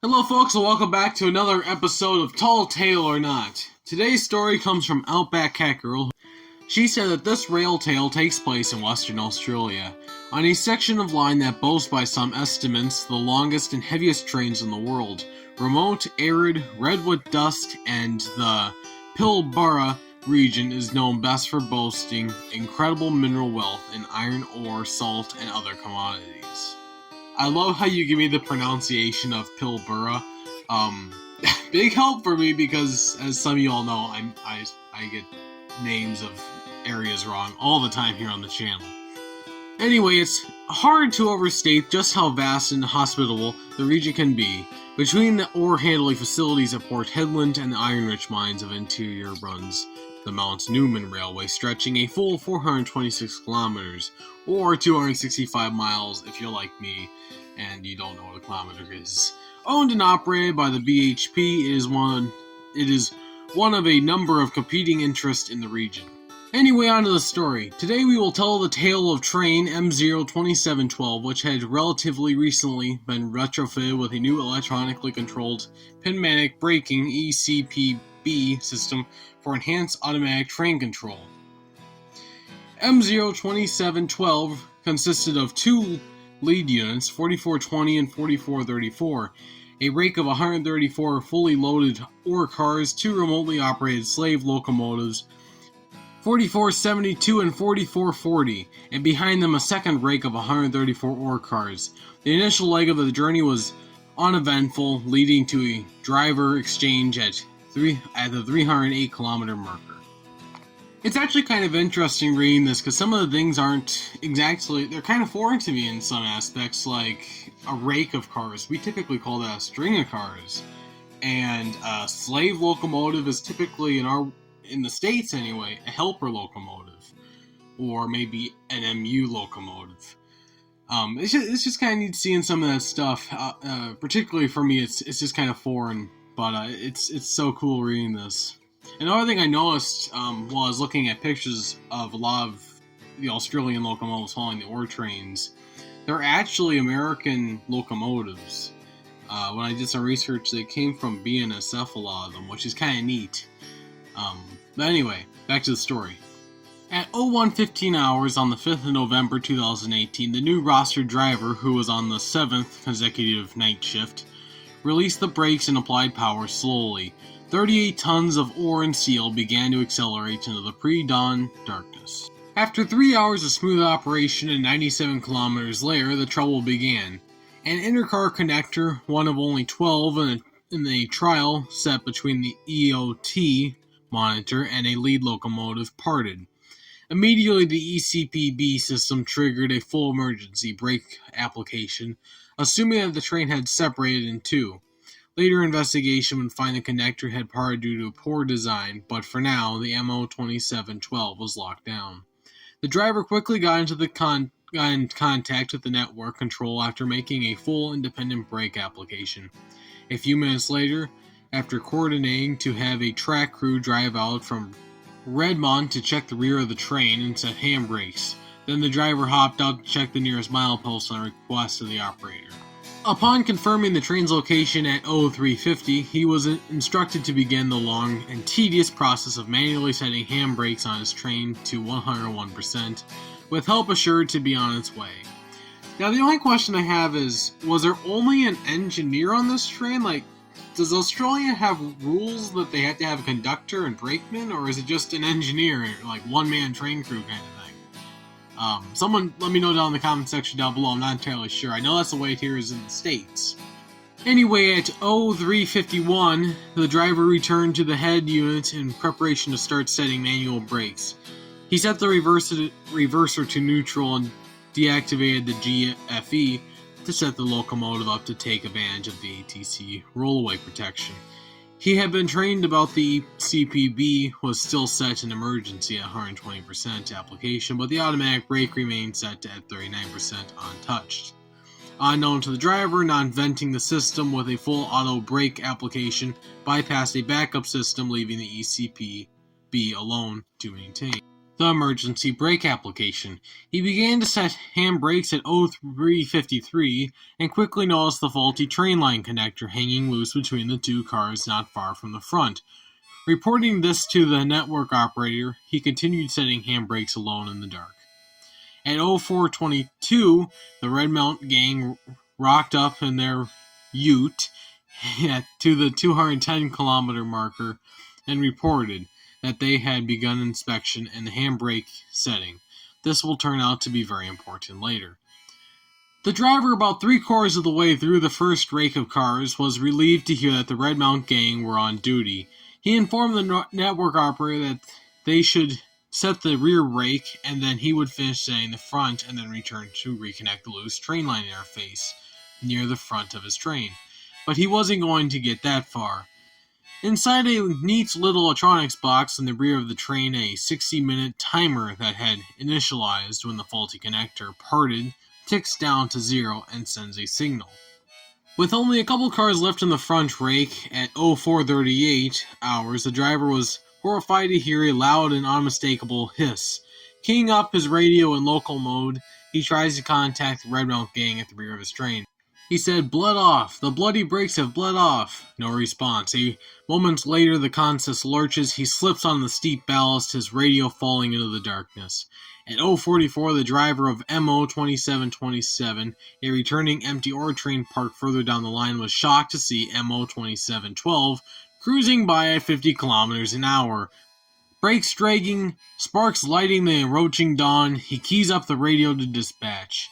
Hello folks and welcome back to another episode of Tall Tale or Not. Today's story comes from Outback Cat Girl. She said that this rail tale takes place in Western Australia, on a section of line that boasts by some estimates the longest and heaviest trains in the world. Remote, arid, redwood dust, and the Pilbara region is known best for boasting incredible mineral wealth in iron ore, salt, and other commodities. I love how you give me the pronunciation of Pilbara. Big help for me because, as some of you all know, I get names of areas wrong all the time here on the channel. Anyway, it's hard to overstate just how vast and hospitable the region can be. Between the ore handling facilities at Port Hedland and the iron-rich mines of interior runs the Mount Newman Railway, stretching a full 426 kilometers, or 265 miles if you're like me and you don't know what a kilometer is. Owned and operated by the BHP, it is one of a number of competing interests in the region. Anyway, on to the story. Today we will tell the tale of train M02712, which had relatively recently been retrofitted with a new electronically controlled pneumatic braking ECPB system for enhanced automatic train control. M02712 consisted of two lead units, 4420 and 4434, a rake of 134 fully loaded ore cars, two remotely operated slave locomotives, 4472 and 4440, and behind them a second rake of 134 ore cars. The initial leg of the journey was uneventful, leading to a driver exchange at the 308 kilometer marker. It's actually kind of interesting reading this because some of the things aren't exactly, they're kind of foreign to me in some aspects, like a rake of cars. We typically call that a string of cars. And a slave locomotive is typically, in the States anyway, a helper locomotive. Or maybe an MU locomotive. It's just kind of neat seeing some of that stuff. Particularly for me, it's just kind of foreign. But it's so cool reading this. Another thing I noticed while I was looking at pictures of a lot of the Australian locomotives following the ore trains, they're actually American locomotives. When I did some research, they came from BNSF, a lot of them, which is kind of neat. But anyway, back to the story. At 01:15 hours on the 5th of November 2018, the new roster driver, who was on the 7th consecutive night shift, released the brakes and applied power slowly. 38 tons of ore and steel began to accelerate into the pre-dawn darkness. After 3 hours of smooth operation and 97 kilometers later, the trouble began. An intercar connector, one of only 12 in a trial set between the EOT monitor and a lead locomotive, parted. Immediately, the ECPB system triggered a full emergency brake application, assuming that the train had separated in two. Later investigation would find the connector had parted due to poor design, but for now, the MO2712 was locked down. The driver quickly got in contact with the network control after making a full independent brake application. A few minutes later, after coordinating to have a track crew drive out from Redmond to check the rear of the train and set handbrakes, then the driver hopped out to check the nearest milepost on request of the operator. Upon confirming the train's location at 0350, he was instructed to begin the long and tedious process of manually setting handbrakes on his train to 101%, with help assured to be on its way. Now the only question I have is, was there only an engineer on this train? Like, does Australia have rules that they have to have a conductor and brakeman, or is it just an engineer, like one-man train crew kind of thing? Someone let me know down in the comment section down below. I'm not entirely sure. I know that's the way it here is in the States. Anyway, at 0351, the driver returned to the head unit in preparation to start setting manual brakes. He set the reverser to neutral and deactivated the GFE to set the locomotive up to take advantage of the ATC rollaway protection. He had been trained about the CPB was still set in emergency at 120% application, but the automatic brake remained set at 39% untouched. Unknown to the driver, not venting the system with a full auto brake application bypassed a backup system, leaving the ECPB alone to maintain. the emergency brake application. He began to set handbrakes at 03:53 and quickly noticed the faulty train line connector hanging loose between the two cars not far from the front. Reporting this to the network operator, he continued setting handbrakes alone in the dark. At 04:22, the Red Mount gang rocked up in their ute to the 210-kilometer marker and reported that they had begun inspection and the handbrake setting. This will turn out to be very important later. The driver, about 3/4 of the way through the first rake of cars, was relieved to hear that the Red Mount gang were on duty. He informed the network operator that they should set the rear rake, and then he would finish setting the front and then return to reconnect the loose train line interface near the front of his train. But he wasn't going to get that far. Inside a neat little electronics box in the rear of the train, a 60-minute timer that had initialized when the faulty connector parted ticks down to 0 and sends a signal. With only a couple cars left in the front rake at 04:38 hours, the driver was horrified to hear a loud and unmistakable hiss. Keying up his radio in local mode, he tries to contact the Red Mount gang at the rear of his train. He said, "Bled off! The bloody brakes have bled off!" No response. A moment later, the consist lurches. He slips on the steep ballast, his radio falling into the darkness. At 04:44, the driver of MO 2727, a returning empty ore train parked further down the line, was shocked to see MO 2712 cruising by at 50 kilometers an hour. Brakes dragging, sparks lighting the encroaching dawn, he keys up the radio to dispatch.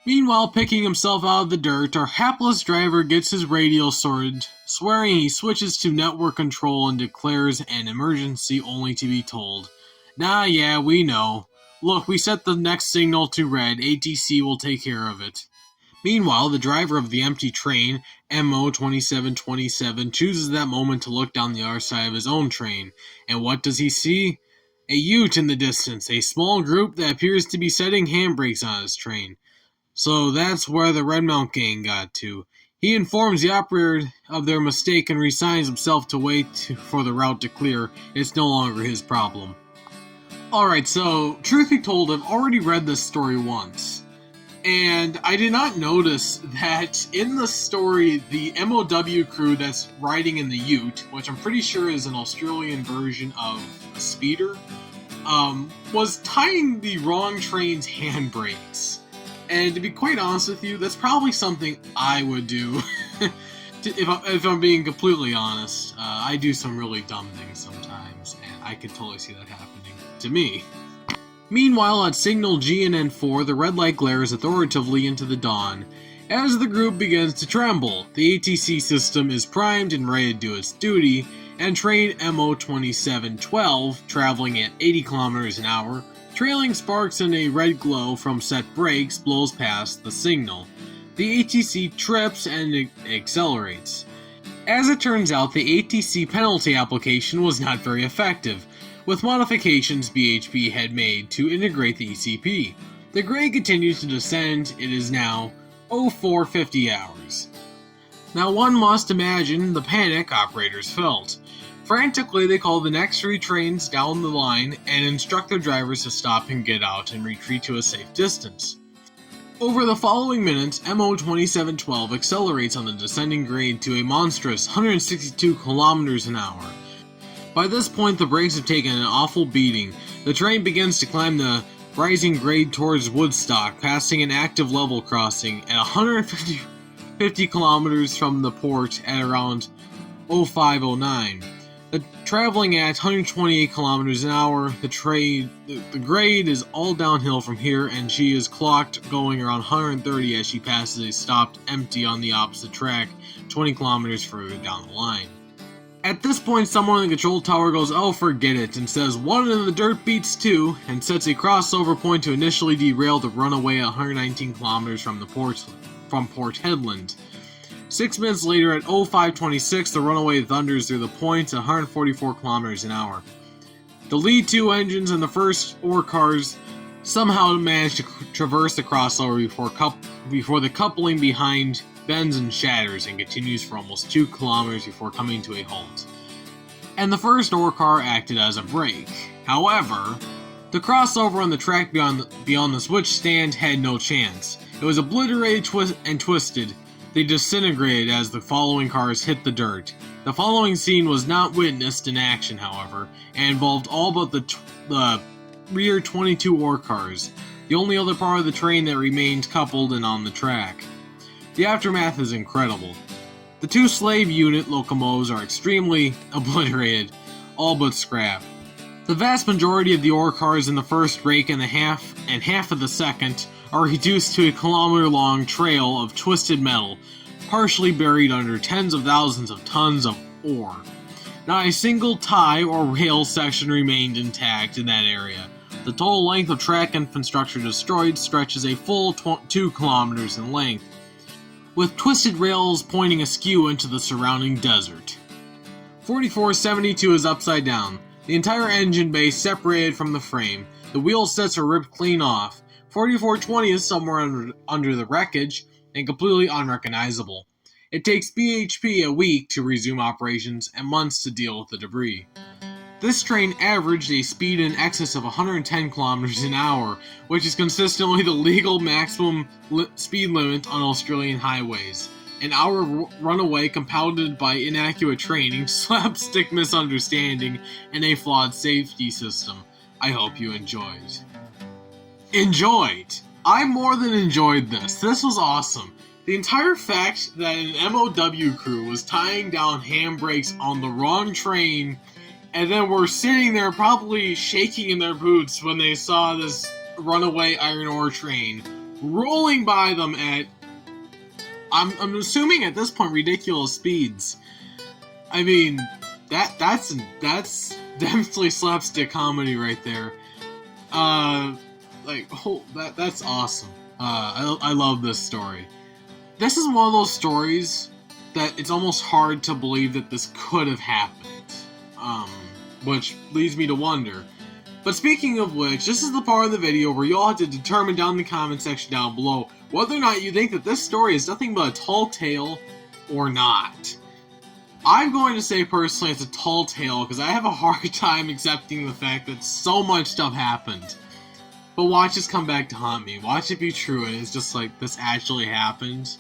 Meanwhile, picking himself out of the dirt, our hapless driver gets his radio sorted, swearing he switches to network control and declares an emergency only to be told, "Nah, yeah, we know. Look, we set the next signal to red. ATC will take care of it." Meanwhile, the driver of the empty train, MO 2727, chooses that moment to look down the other side of his own train. And what does he see? A ute in the distance, a small group that appears to be setting handbrakes on his train. So that's where the Red Mount gang got to. He informs the operator of their mistake and resigns himself to wait for the route to clear. It's no longer his problem. Alright, so, truth be told, I've already read this story once. And I did not notice that in the story, the MOW crew that's riding in the ute, which I'm pretty sure is an Australian version of a speeder, was tying the wrong train's handbrakes. And to be quite honest with you, that's probably something I would do. if I'm being completely honest, I do some really dumb things sometimes, and I could totally see that happening to me. Meanwhile, at signal GNN4, the red light glares authoritatively into the dawn. As the group begins to tremble, the ATC system is primed and ready to do its duty, and train MO 2712, traveling at 80 kilometers an hour, trailing sparks and a red glow from set brakes, blows past the signal. The ATC trips and accelerates. As it turns out, the ATC penalty application was not very effective, with modifications BHP had made to integrate the ECP. The grade continues to descend. It is now 04:50 hours. Now one must imagine the panic operators felt. Frantically, they call the next 3 trains down the line and instruct their drivers to stop and get out and retreat to a safe distance. Over the following minutes, MO 2712 accelerates on the descending grade to a monstrous 162 kilometers an hour. By this point, the brakes have taken an awful beating. The train begins to climb the rising grade towards Woodstock, passing an active level crossing at 150 kilometers from the port at around 0509. Traveling at 128 kilometers an hour, the grade is all downhill from here, and she is clocked going around 130 as she passes a stopped empty on the opposite track, 20 kilometers further down the line. At this point, someone in the control tower goes, "Oh, forget it," and says, "One in the dirt beats 2, and sets a crossover point to initially derail the runaway at 119 kilometers from Port Hedland. 6 minutes later, at 0526, the runaway thunders through the point at 144 kilometers an hour. The lead 2 engines and the first ore cars somehow manage to traverse the crossover before the coupling behind bends and shatters and continues for almost 2 kilometers before coming to a halt. And the first ore car acted as a brake. However, The crossover on the track beyond the switch stand had no chance. It was obliterated and twisted. They disintegrated as the following cars hit the dirt. The following scene was not witnessed in action, however, and involved all but the rear 22 ore cars, the only other part of the train that remained coupled and on the track. The aftermath is incredible. The two slave unit locomotives are extremely obliterated, all but scrapped. The vast majority of the ore cars in the first rake and half of the second are reduced to a kilometer-long trail of twisted metal, partially buried under tens of thousands of tons of ore. Not a single tie or rail section remained intact in that area. The total length of track infrastructure destroyed stretches a full 2 kilometers in length, with twisted rails pointing askew into the surrounding desert. 4472 is upside down. The entire engine bay separated from the frame. The wheel sets are ripped clean off. 4420 is somewhere under the wreckage and completely unrecognizable. It takes BHP a week to resume operations and months to deal with the debris. This train averaged a speed in excess of 110 kilometers an hour, which is consistently the legal maximum speed limit on Australian highways. An hour runaway compounded by inaccurate training, slapstick misunderstanding, and a flawed safety system. I hope you enjoyed. Enjoyed! I more than enjoyed this. This was awesome. The entire fact that an MOW crew was tying down handbrakes on the wrong train and then were sitting there probably shaking in their boots when they saw this runaway iron ore train rolling by them at, I'm assuming at this point, ridiculous speeds. I mean, that's definitely slapstick comedy right there. That's awesome. I love this story. This is one of those stories that it's almost hard to believe that this could have happened. Which leads me to wonder. But speaking of which, this is the part of the video where you'll have to determine down in the comment section down below whether or not you think that this story is nothing but a tall tale or not. I'm going to say personally it's a tall tale because I have a hard time accepting the fact that so much stuff happened. But watch this come back to haunt me. Watch it be true and it's just like, this actually happened.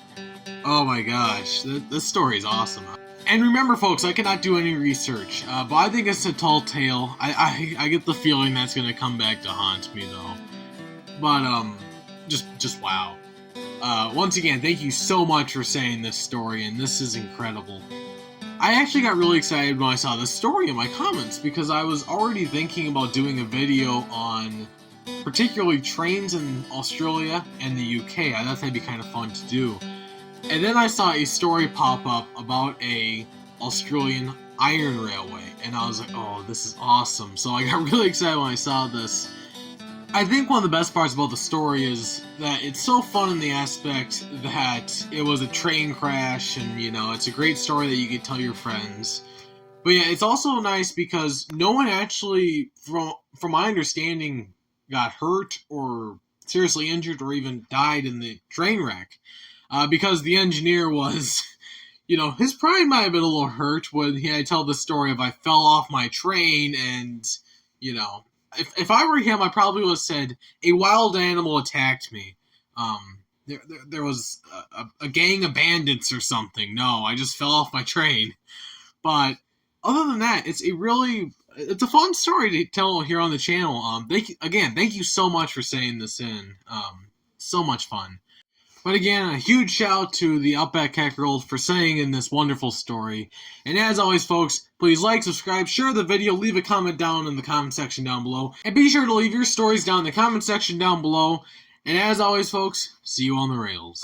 Oh my gosh, this story is awesome. And remember folks, I cannot do any research, but I think it's a tall tale. I get the feeling that's going to come back to haunt me though. But just wow. Once again, thank you so much for saying this story, and this is incredible. I actually got really excited when I saw this story in my comments, because I was already thinking about doing a video on particularly trains in Australia and the UK. I thought that'd be kind of fun to do. And then I saw a story pop up about a Australian iron railway, and I was like, oh, this is awesome. So I got really excited when I saw this. I think one of the best parts about the story is that it's so fun in the aspect that it was a train crash, and it's a great story that you can tell your friends. But yeah, it's also nice because no one actually, from my understanding, got hurt or seriously injured or even died in the train wreck. Because the engineer was, his pride might have been a little hurt when he had to tell the story of I fell off my train and, if I were him, I probably would have said, a wild animal attacked me. There was a gang of bandits or something. No, I just fell off my train. But other than that, it's a fun story to tell here on the channel. Thank you so much for saying this in. So much fun. But again, a huge shout out to the Outback Cat Girls for saying in this wonderful story. And as always, folks, please like, subscribe, share the video, leave a comment down in the comment section down below. And be sure to leave your stories down in the comment section down below. And as always, folks, see you on the rails.